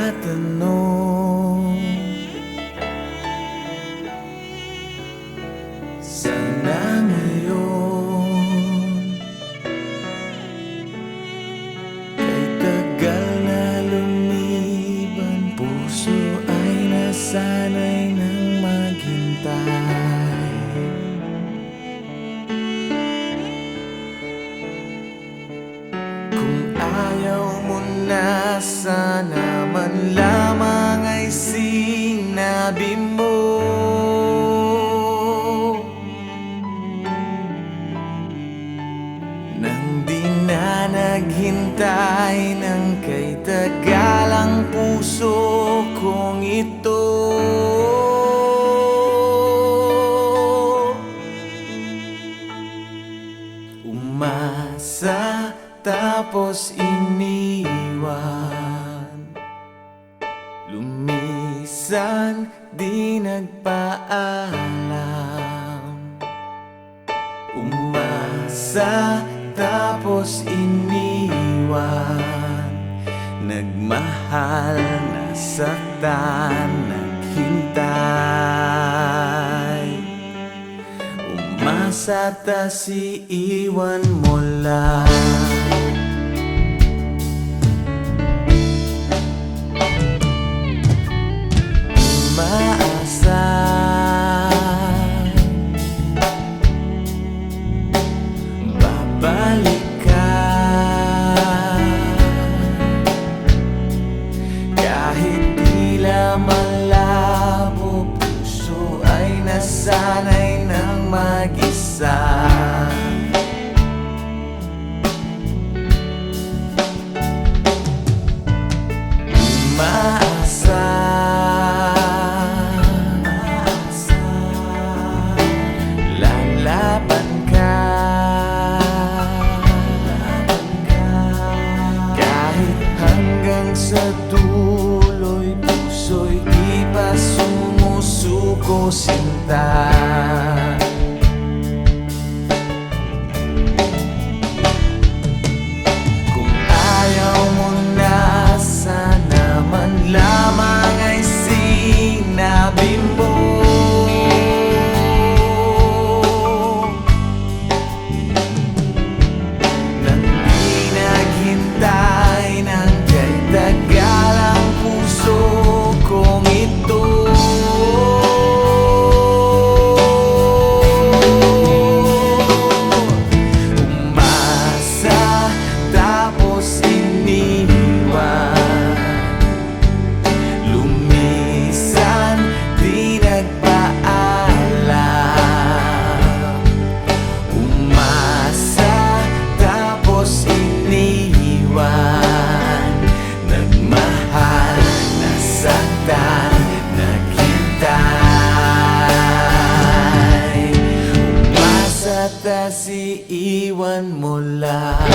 nagtatanong, sana ngayon kay tagal na lumiban, puso ay nasanay ng maghintay. Kung ayaw mo na, sana man lamang ay sinabi mo. Nang di na naghintay ng kay tagal ang puso kong ito. Umasa tapos iniwan, lumisan di nagpaalam. Umasa tapos iniwan, nagmahal, nasaktan, naghintay. Umasa tas iiwan mo lang. Umaasa babalik ka, kahit tila malabo, puso ay nasanay ng mag-isa. Umaasa, lalaban ka, kahit hanggang sa dulo'y puso'y di pa sumusuko, sinta. Kung ayaw mo na, sana man lamang ay sinabi mo. Nang di naghintay ng kay tagal ang puso kong ito. Umasa tapos iniwan, lumisan di nagpaalam. Umasa tapos iniwan, nagmahal, nasaktan, naghintay. Umasa tas iiwan mo lang.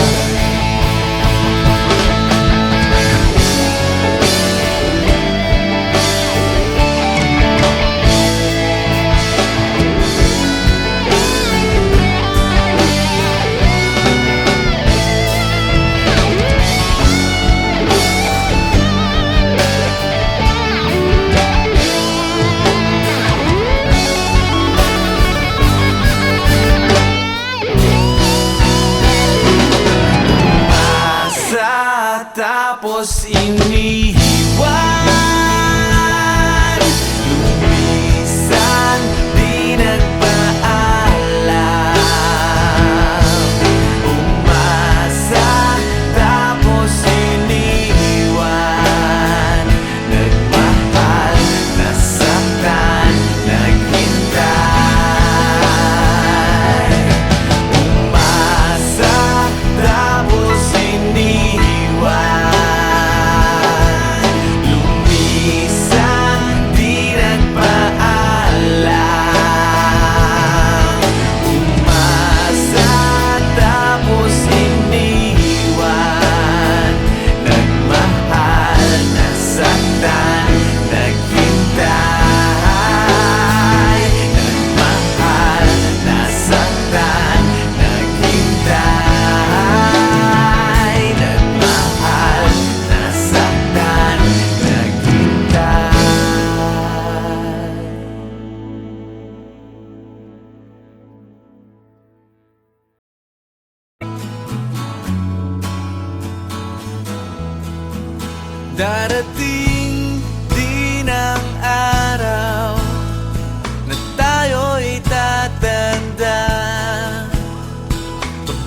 Tapos iniwan, lumisan di nagpaalam. Umasa tapos iniwan, nagmahal, nasaktan, naghintay. Umasa tapos iniwan, Darating din ang araw na tayo'y tatanda.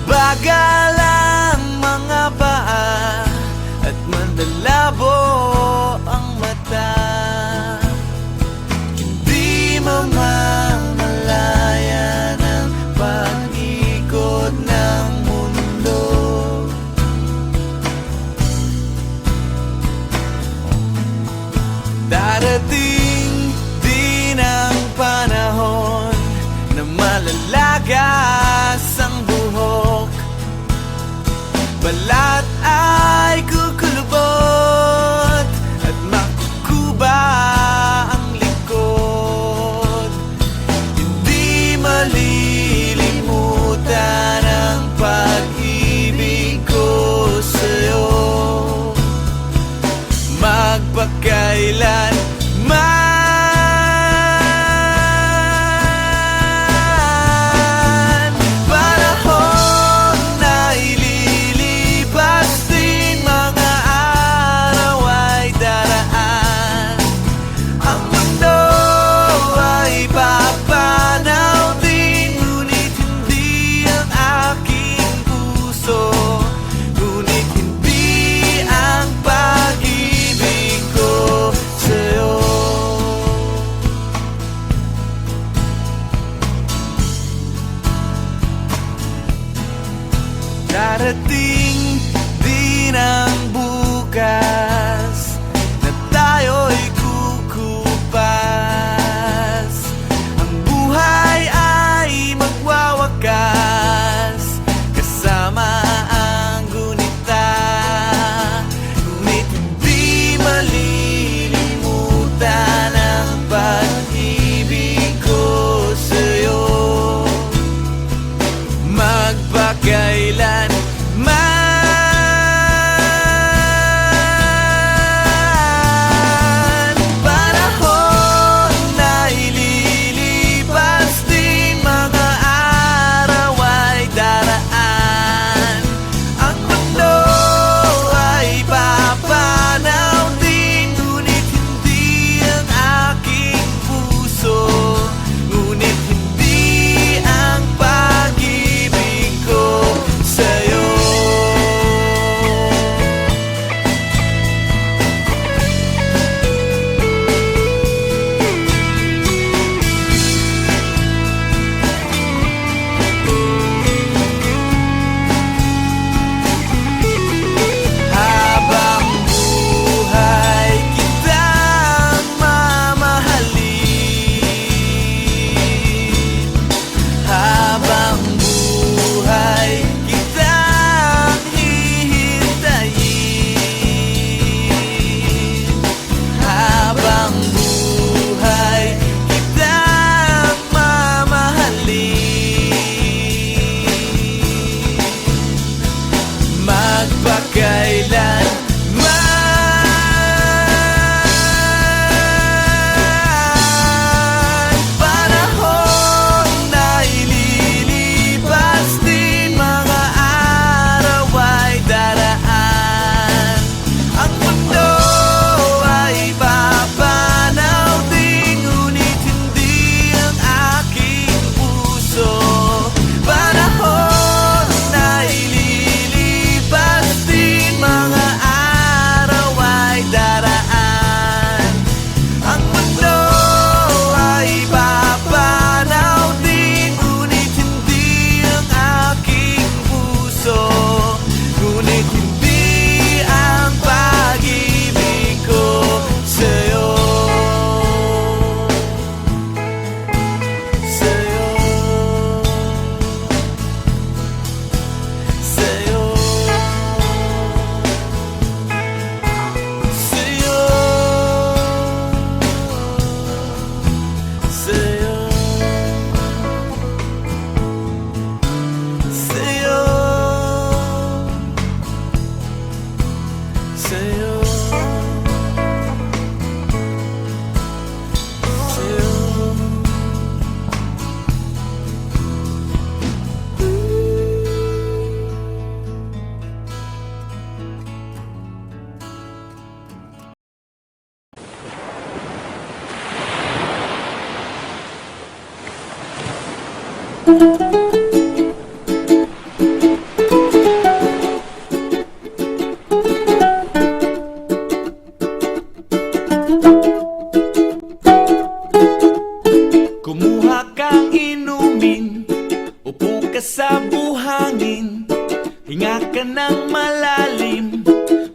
Bagal ang mga paa at mandalabo ang mata. Hindi mamamalayan ang pag-ikot ng mundo. Darating din ang panahon na malalagas ang buhok. Balat ay kukulubot at makukuba ang likod. Hindi malilimutan ang pag-ibig ko sa'yo, magpakailan man. Panahon na ililipas din, mga araw ay daraan. Ang mundo ay papanaw din, ngunit hindi ang aking puso, ngunit hindi ang pag-ibig ko sa'yo. Darating din ang bukas na tayo'y kukupas. Ang buhay ay magwawakas kasama ang gunita, ngunit hindi malilimutan ang pag-ibig ko sa'yo, magpakailan man. Kumuha kang inumin, upo ka sa buhangin, hinga ka ng malalim.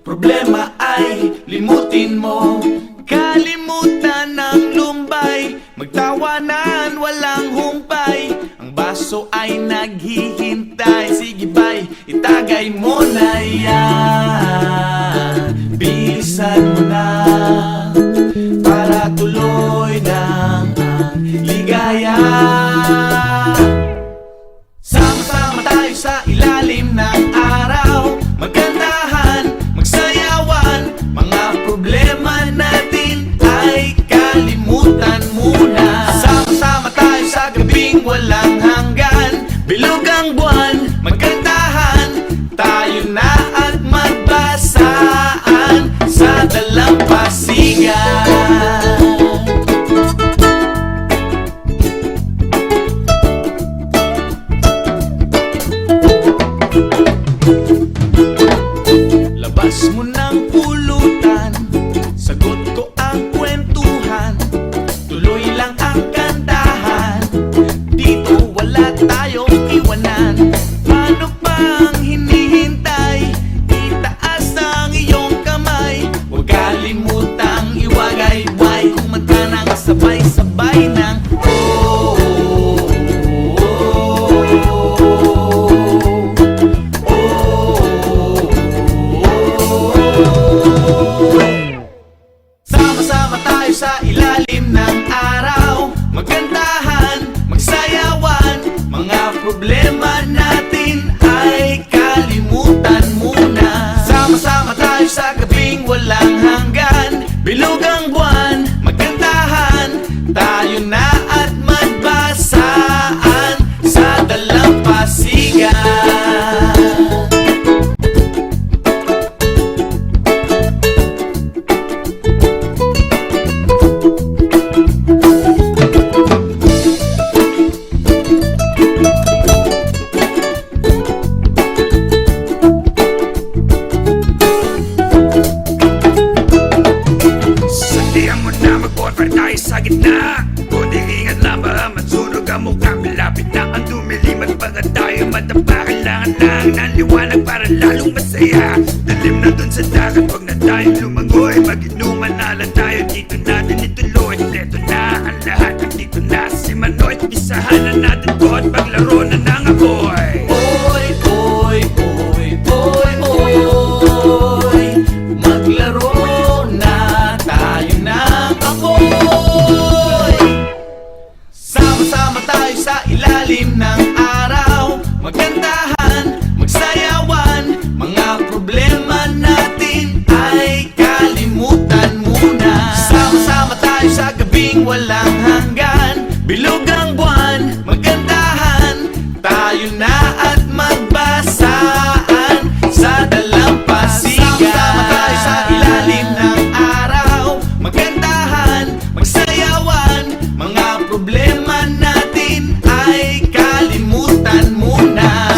Problema ay limutin mo, kalimutan ng lumbay, magtawanan walang humpay. Ang baso ay naghihintay, sige bay, itagay mo na yan. Bilisan mo na, para tuloy ng ligaya. Sama-sama tayo sa ilalim ng araw, magkantahan, magsayawan, mga problema natin ay kalimutan muna. Sama-sama tayo sa gabing walang hanggan, bilog ang buwan, magkantahan, tayo na at magbasaan sa dalampasigan. Labas mo ng pulutan, sagot ko ang kwentuhan, tuloy lang ang kantahan, dito wala tayong iwanan. Paano pang hinihintay, itaas ang iyong kamay, huwag kalimutang iwagay-way, kumanta ng sabay-sabay ng sama-sama tayo sa ilalim ng araw, magkantahan, magsayawan, mga problema natin ay kalimutan muna. Sama-sama tayo sa gabing walang hanggan, bilog ang buwan, magkantahan, tayo na at magbasaan sa dalampasigan. Sandihan mo na mag-bonfire tayo sa gitna, kunting ingat lang baka matsunog ang mukha. Malapit na ang dumilim at baka tayo madapa. Kailangan lang ng liwanag para lalong masaya. Dalim na dun sa dagat, wag na tayong lumangoy, mag-inuman na lang tayo, dito natin ituloy. Leto na ang lahat, dito na si Manoy, isahan na natin to at paglaro na ng apoy. Oy, oy, oy, oy, oy, maglaro na tayo ng apoy. Sama-sama tayo sa ilalim ng araw, magkantahan, magsayawan, mga problema natin ay kalimutan muna. Sama-sama tayo sa gabing walang hanggan, bilog ang buwan, magkantahan, tayo na at magbasaan sa dalampasigan. Sama-sama tayo sa ilalim ng araw, magkantahan, magsayawan, mga problema natin ay kalimutan muna.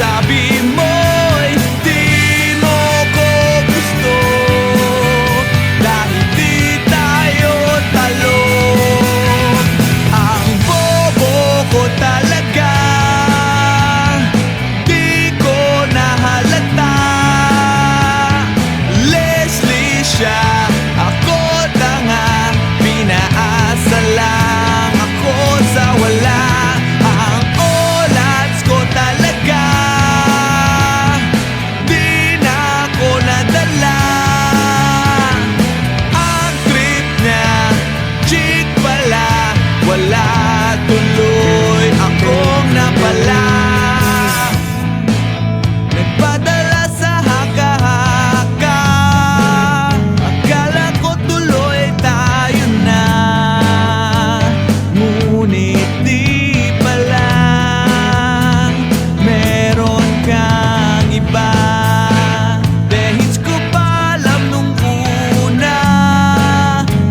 sabi mo'y di mo ko gusto, dahil di tayo talo. Ang bobo ko talaga, di ko nahalata. Leslie siya, ako tanga, pinaasa lang ako sa wala. Ang olats ko talaga, di na ako nadala. Ang trip niya, chick pala, wala tuloy akong napala. Nagpadala sa haka-haka, akala ko tuloy tayo na, ngunit di pala, meron kang iba. Dehits ko pa alam nung una,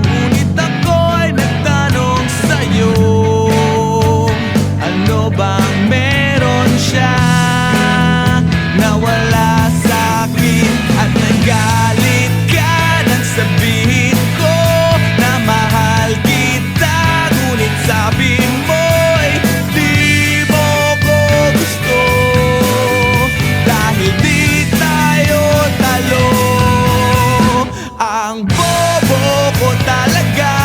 ngunit ako'y nagtanong sa'yo, ano bang meron siya na wala sa'kin? At nagalit ka nang sabihin ko na mahal kita, ngunit sabi mo'y di mo ko gusto, dahil di tayo talo. Ang bobo ko talaga,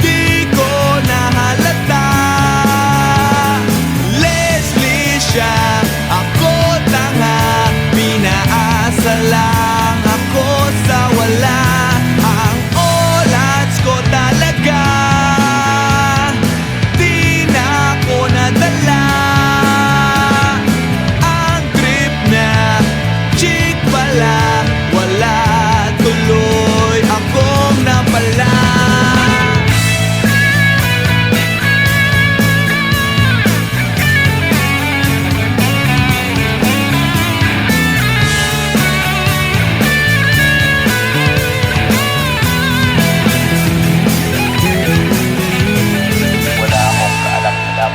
di ko nahalata. Leslie siya, ako tanga, pinaasa lang ako sa wala. Ang olats ko talaga, di na ako nadala. Ang trip niya, chick pala, wala tuloy akong napala. Wala akong kaalam-alam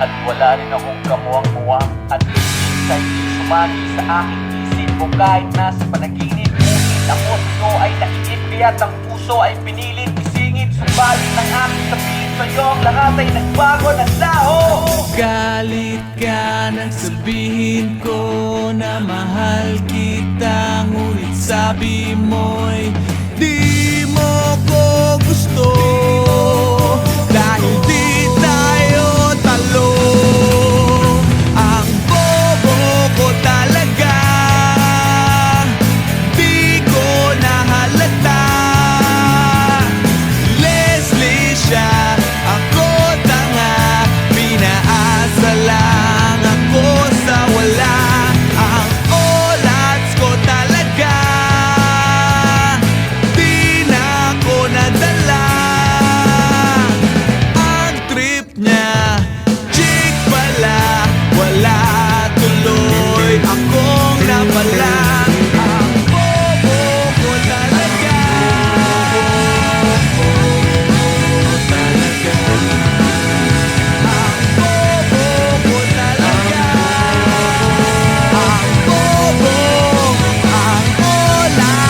at wala rin akong kamuwang-muwang, at minsan sumagi sa aking isip mo kahit nasa panaginip. Ngunit ako sa'yo ay nainip, kaya't ang puso ay pinilit isingit. Subalit ng aking sabihin sa'yo, ang lahat ay nagbago ng laho. Galit ka nang sabihin ko na mahal kita, ngunit sabi mo'y di mo ko gusto, dahil di tayo talo. Ang bobo ko talaga, di ko nahalata. Leslie siya, ako tanga, pinaasa lang ako sa wala. Ang olats ko talaga, di na ako nadala. Ang trip niya, chick pala, wala tuloy akong napala. Ang bobo ko talaga, bobo talaga. Ang bobo ko talaga, ang bobo, ang olats.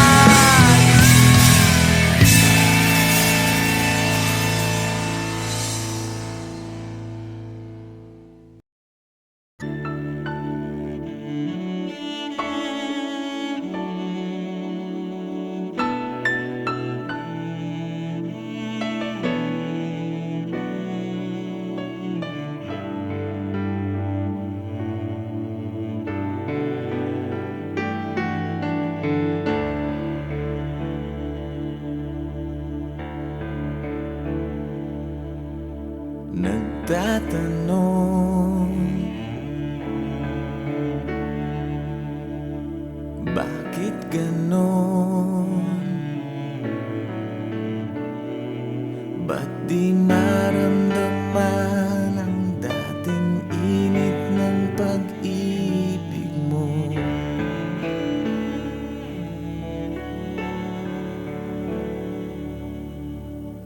Nagtatanong, bakit ganon? Ba't di maramdaman ang dating init ng pag-ibig mo?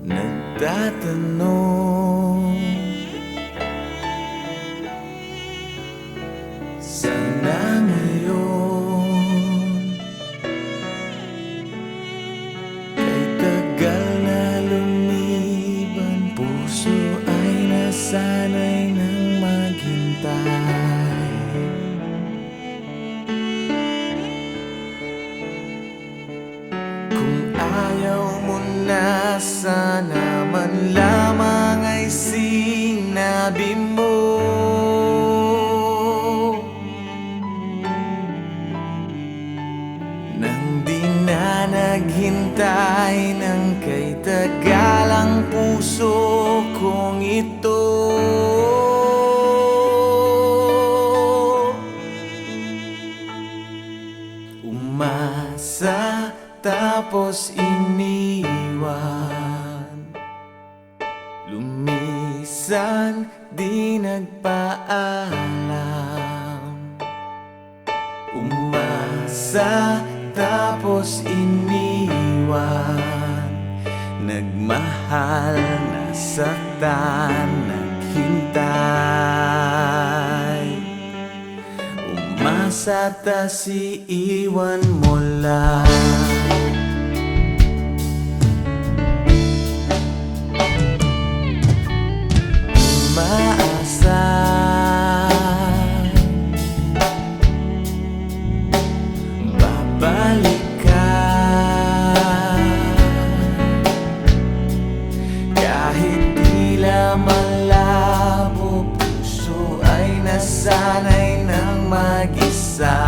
Nagtatanong, Sana ngayon kay tagal na lumiban, puso ay nasanay ng maghintay. Kung ayaw mo na, sana man lamang ay sinabi mo. Nang di na naghintay ng kay tagal ang puso kong ito. Umasa tapos iniwan, lumisan di nagpaalam. Umasa tapos iniwan, nagmahal, nasaktan, naghintay. Umasa tas iiwan mo lang. Umaasa babalik ka, kahit tila malabo, puso ay nasanay ng mag-isa.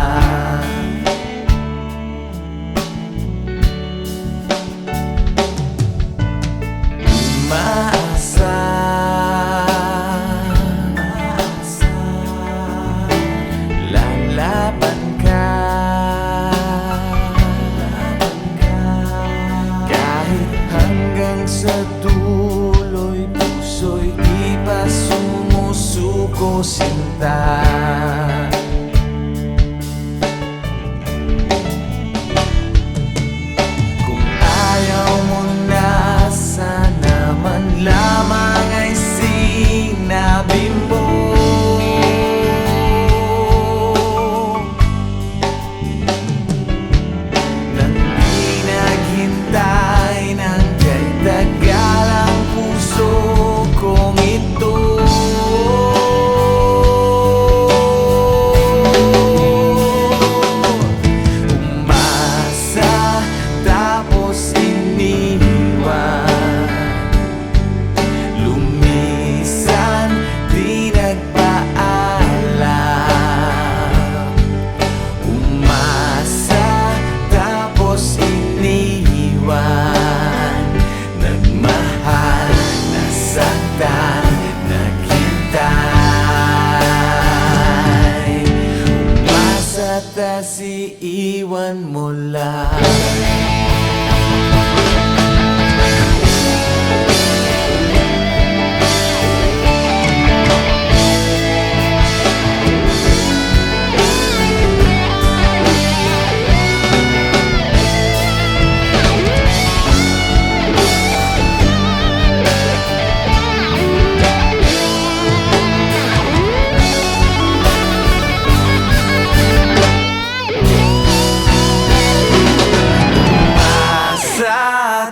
Umaasa, lalaban ka, kahit hanggang sa dulo'y puso'y di pa sumusuko, sinta. Kung ayaw mo na, sana man lamang ay sinabi mo. Nang di naghintay ng kay tagal ang puso kong ito. Umasa tapos iniwan, lumisan di nagpaalam. Umasa tapos iniwan, nagmahal, nasaktan, naghintay. Umasa tas iiwan mo lang.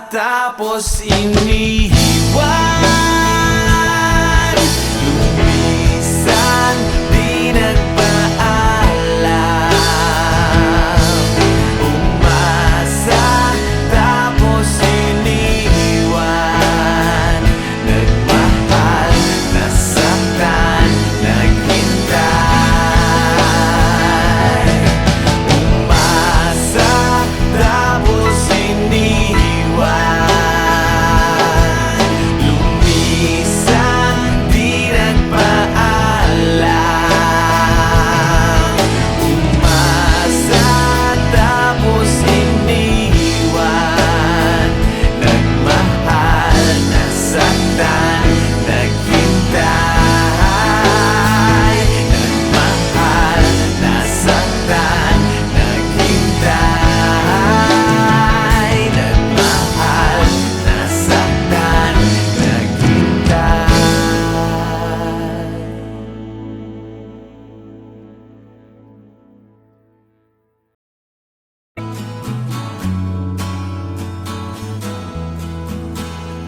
Tapos iniwan, lumisan di nagpaalam. Umasa tapos iniwan, nagmahal, nasaktan, naghintay. Umasa tapos iniwan,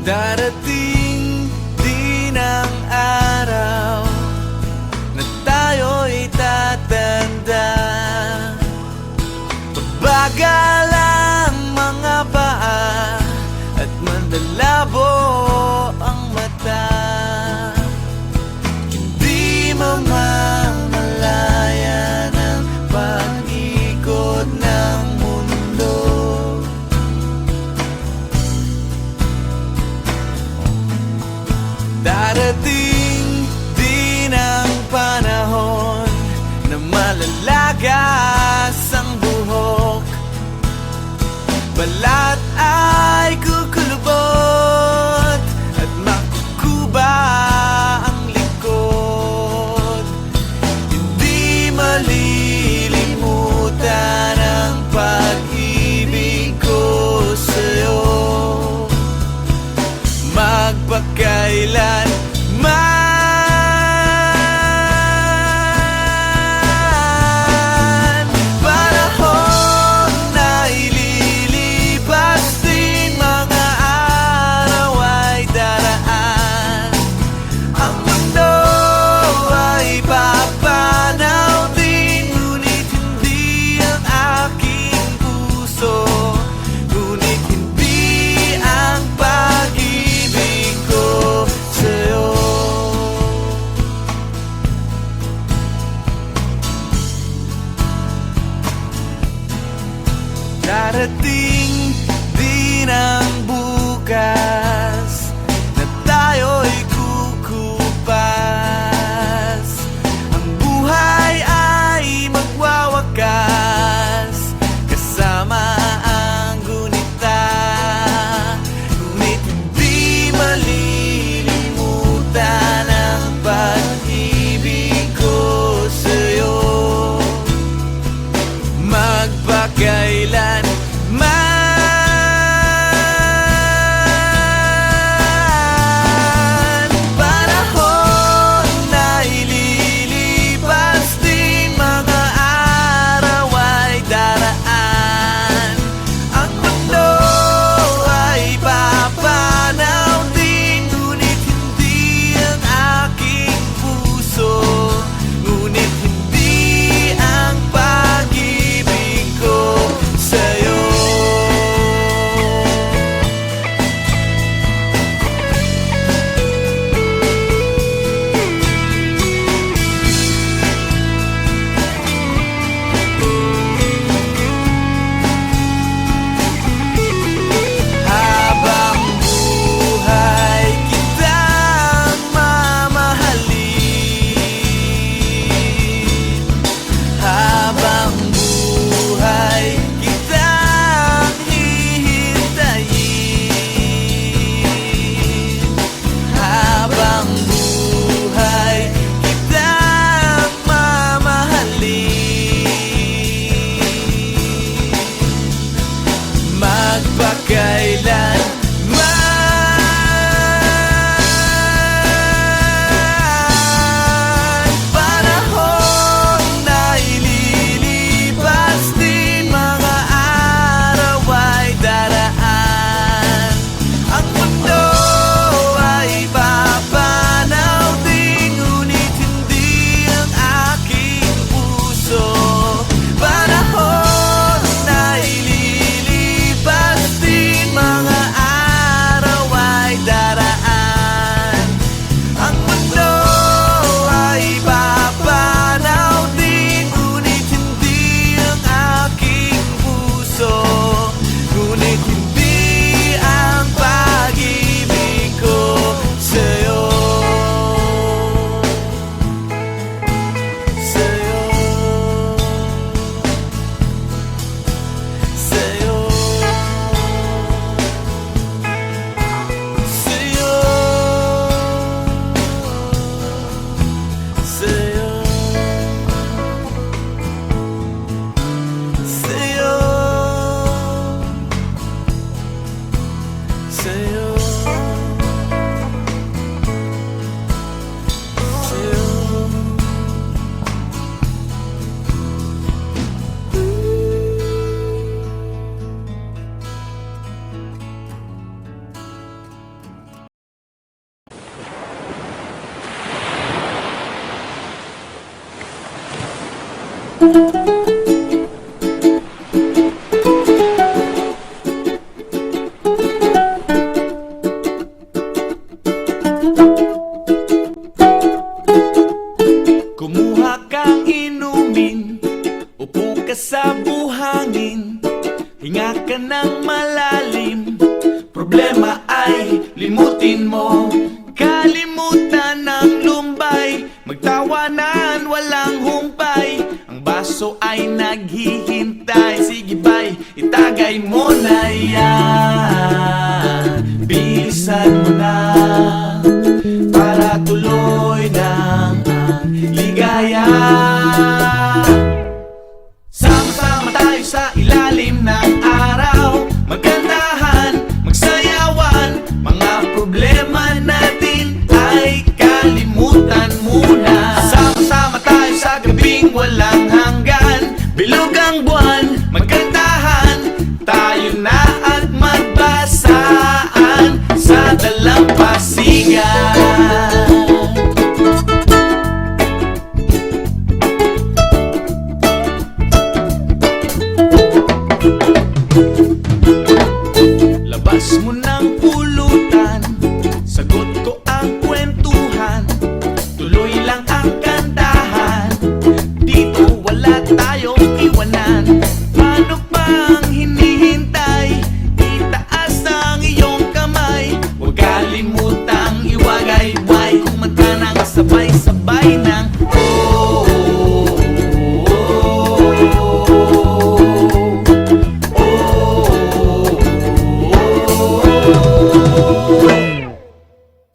Darating din ang araw na tayo'y tatanda. Bagal ang mga paa at mandalabo ang mata. Hindi mamamalayan ang pag-ikot ng mundo. Darating din ang panahon na malalagas ang buhok. Balat ay kukulubot at makukuba ang likod. Hindi malilimutan ang pag-ibig ko sa'yo, magpakailan man. Panahon na ililipas din, mga araw ay daraan. Ang mundo ay papanaw din, ngunit hindi ang aking puso, ngunit hindi ang pag-ibig ko sa'yo. Darating din ang bukas na tayo'y kukupas. Ang buhay ay magwawakas kasama ang gunita, ngunit hindi malilimutan ang pag-ibig ko sa'yo, magpakailan man. Kumuha kang inumin, upo ka sa buhangin, hinga ka ng malalim. Problema ay limutin mo, kalimutan ng lumbay, magtawanan walang humpay. Ang baso ay naghihintay, sige bay, itagay mo na yan. Bilisan mo na, para tuloy ng ligaya. Sama-sama tayo sa ilalim ng araw, magkantahan, magsayawan, mga problema natin ay kalimutan muna. Sama-sama tayo sa gabing walang hanggan, bilog ang buwan, magkantahan, tayo na at magbasaan sa dalampasigan. Labas mo ng pulutan, sagot ko ang kwentuhan, tuloy lang ang kantahan, dito wala tayong iwanan. Paano pang hinihintay, itaas ang iyong kamay, huwag kalimutang iwagay-way, kumanta ng sabay-sabay ng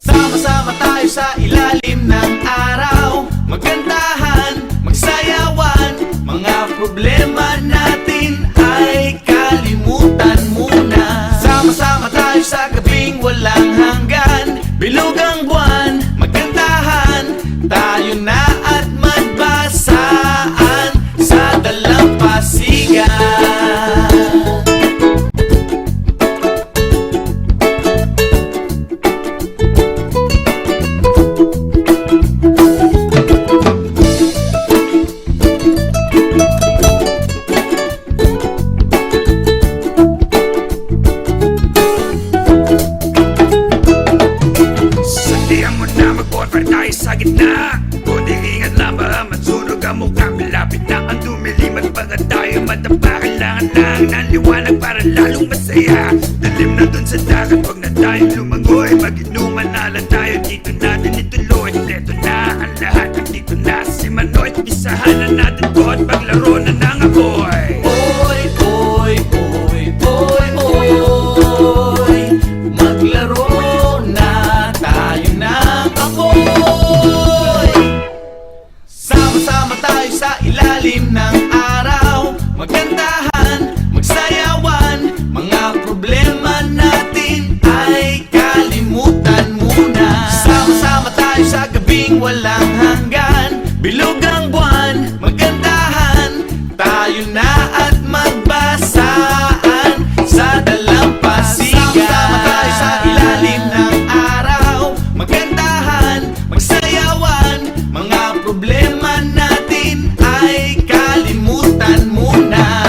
sama-sama tayo sa ilalim ng araw, magkantahan, magsayawan, mga problema natin ay kalimutan muna. Sama-sama tayo sa gabing walang hanggan, bilog ang buwan, magkantahan, tayo na at magbasaan sa dalampasigan. Sandihan mo na mag-bonfire tayo sa gitna, kunting ingat lang baka masunog ang mukha. Malapit na ang dumilim at baka tayo madapa. Kailangan lang ng liwanag para lalong masaya. Dalim na dun sa dagat, wag na tayong lumangoy, mag-inuman na lang tayo, dito natin ituloy. Leto na ang lahat, dito na si Manoy, isahan na natin to at paglaro na ng apoy. Oy, oy, oy, oy, oy, maglaro na tayo ng apoy. Sama-sama tayo sa ilalim ng araw, magkantahan, magsayawan, mga problema natin ay kalimutan muna. Sama-sama tayo sa gabing walang hanggan, bilog ang buwan, magkantahan, tayo na at magbasaan sa dalampasigan. Sama-sama tayo sa ilalim ng araw, magkantahan, magsayawan, mga problema natin ay kalimutan muna.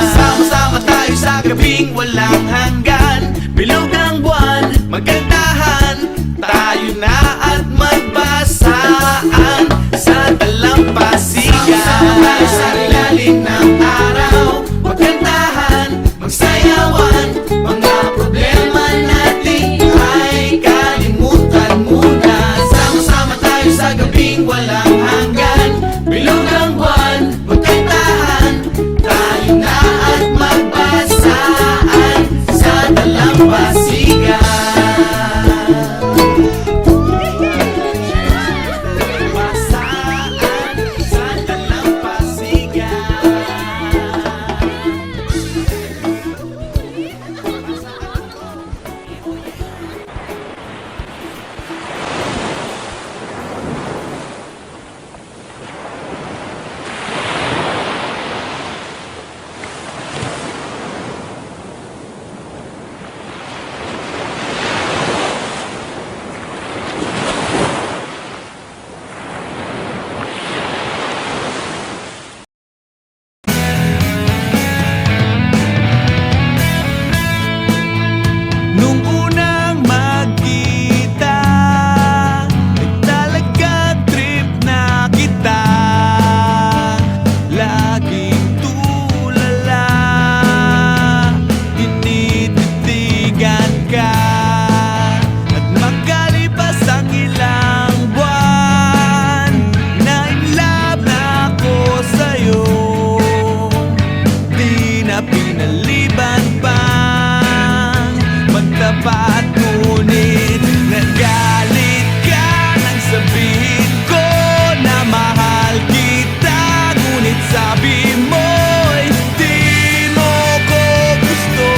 sabi mo'y di mo ko gusto,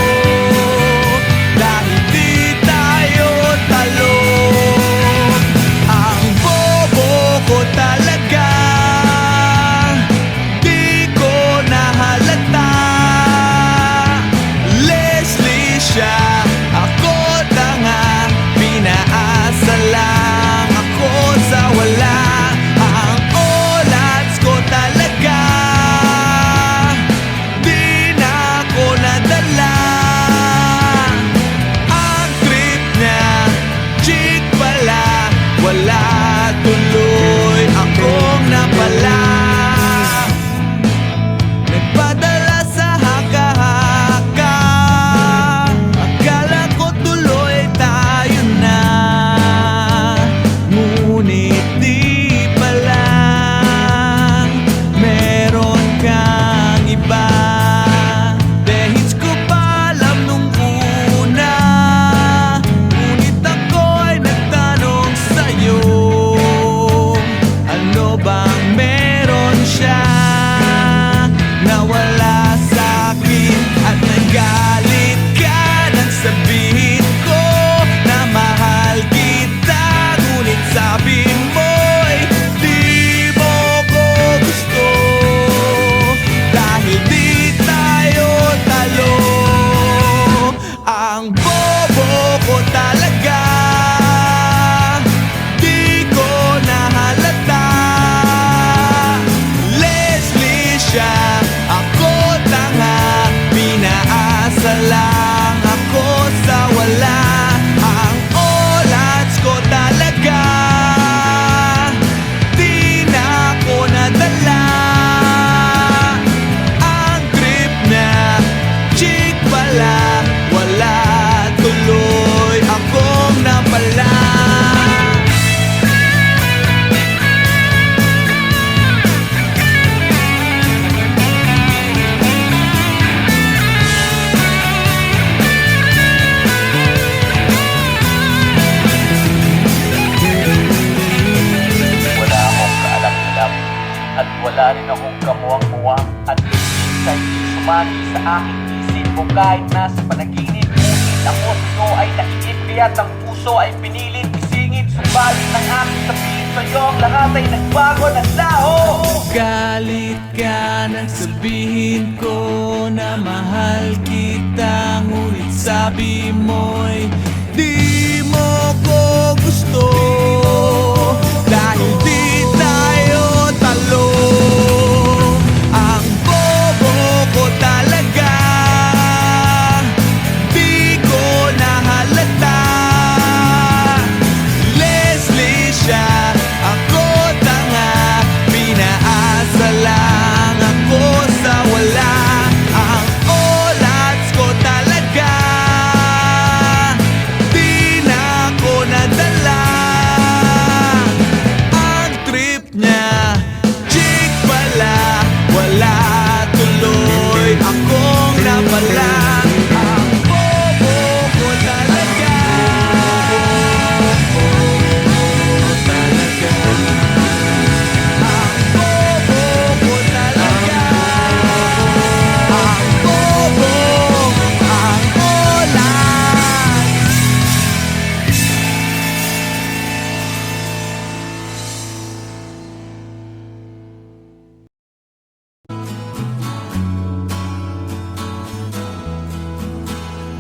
dahil di tayo talo. Ang bobo ko talaga, di ko nahalata. Leslie siya, ako tanga, pinaasa lang ako sa wala. Ang olats ko talaga, di na ako nadala. Ang trip niya, chick pala, wala tuloy akong napala. Nagpadala sa haka-haka, akala ko tuloy tayo na, ngunit di pala, meron kang iba. Dehits ko pa alam nung una, ngunit ako'y nagtanong sa'yo, ano bang meron siya na wala sa'kin? At nagalit ka nang sabihin ko na mahal kita, ngunit sabi mo'y di mo ko gusto, dahil di tayo talo. Ang bobo ko talaga, di ko nahalata. Leslie siya, ako tanga, pinaasa lang ako sa wala. Ang olats ko talaga, di na ako nadala. Ang trip niya, chick pala, wala tuloy akong napala. Wala akong kaalam-alam at wala rin akong kamuwang-muwang, at minsan hindi sumagi sa aking isip mo kahit nasa panaginip. Ngunit ako sa'yo ay nainip, kaya't ang puso ay pinilit isingit. Subalit ng aking sabihin sa'yo, ang lahat ay nagbago ng laho. Galit ka nang sabihin ko na mahal kita, ngunit sabi mo'y di mo ko gusto, dahil di tayo talo. Ang bobo ko talaga, di ko nahalata. Leslie siya, ako tanga, pinaasa lang ako sa wala. Ang olats ko talaga, di na ako nadala. Ang trip niya, chick pala, wala tuloy akong napala. Ang bobo ko talaga, ang bobo ko talaga, ang bobo, ang olats.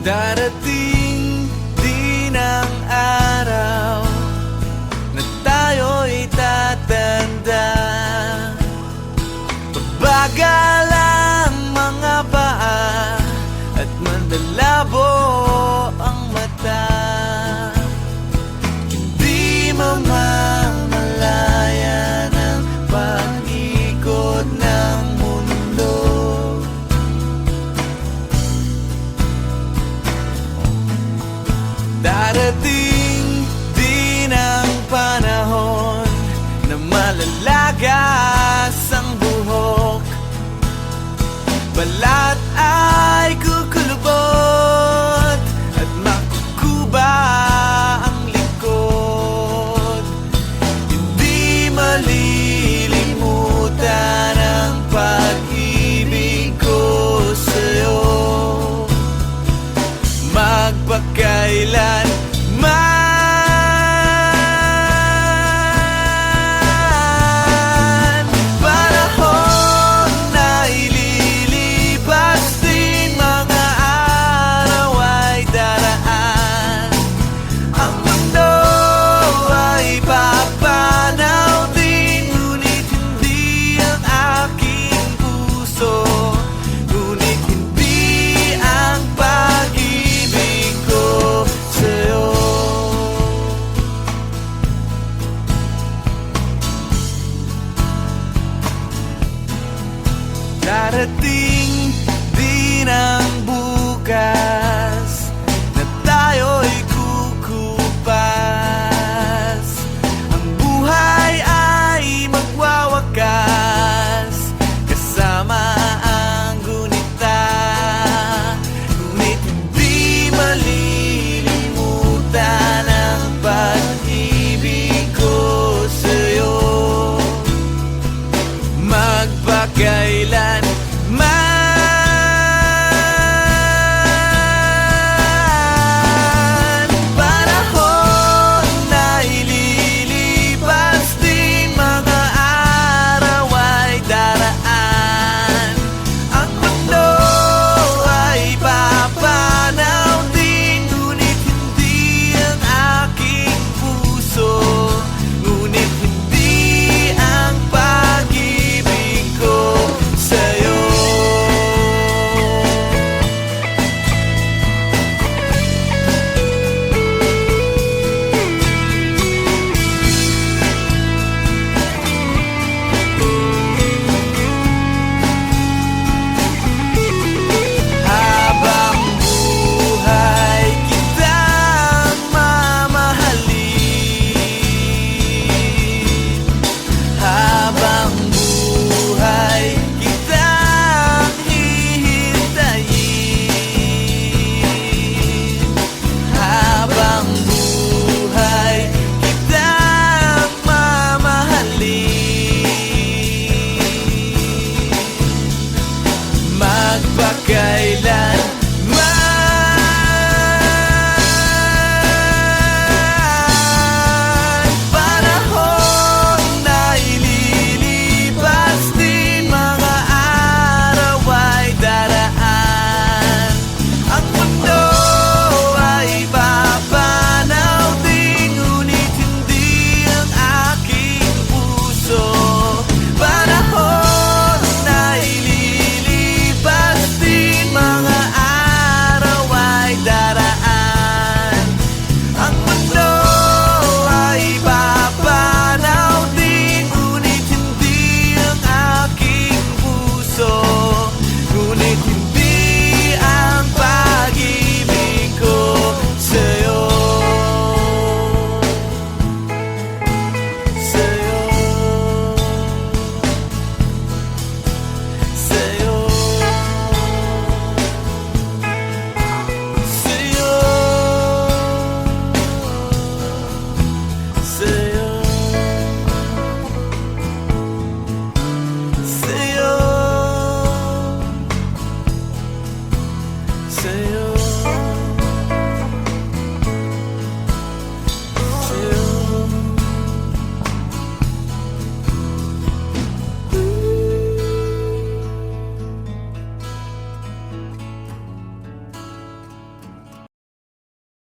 Darating din ang araw na tayo'y tatanda. Bagal ang mga paa at mandalabo ang mata. Hindi mamamalayan ang pag-ikot ng mundo. Darating din ang panahon na malalagas ang buhok, balat ay kukulubot at makukuba ang likod. Hindi malilimutan ang pag Darating din ang bukas na tayo'y kukupas. Ang buhay ay magwawakas kasama ang gunita, ngunit hindi malilimutan ang pag-ibig ko sa'yo. Magpakailan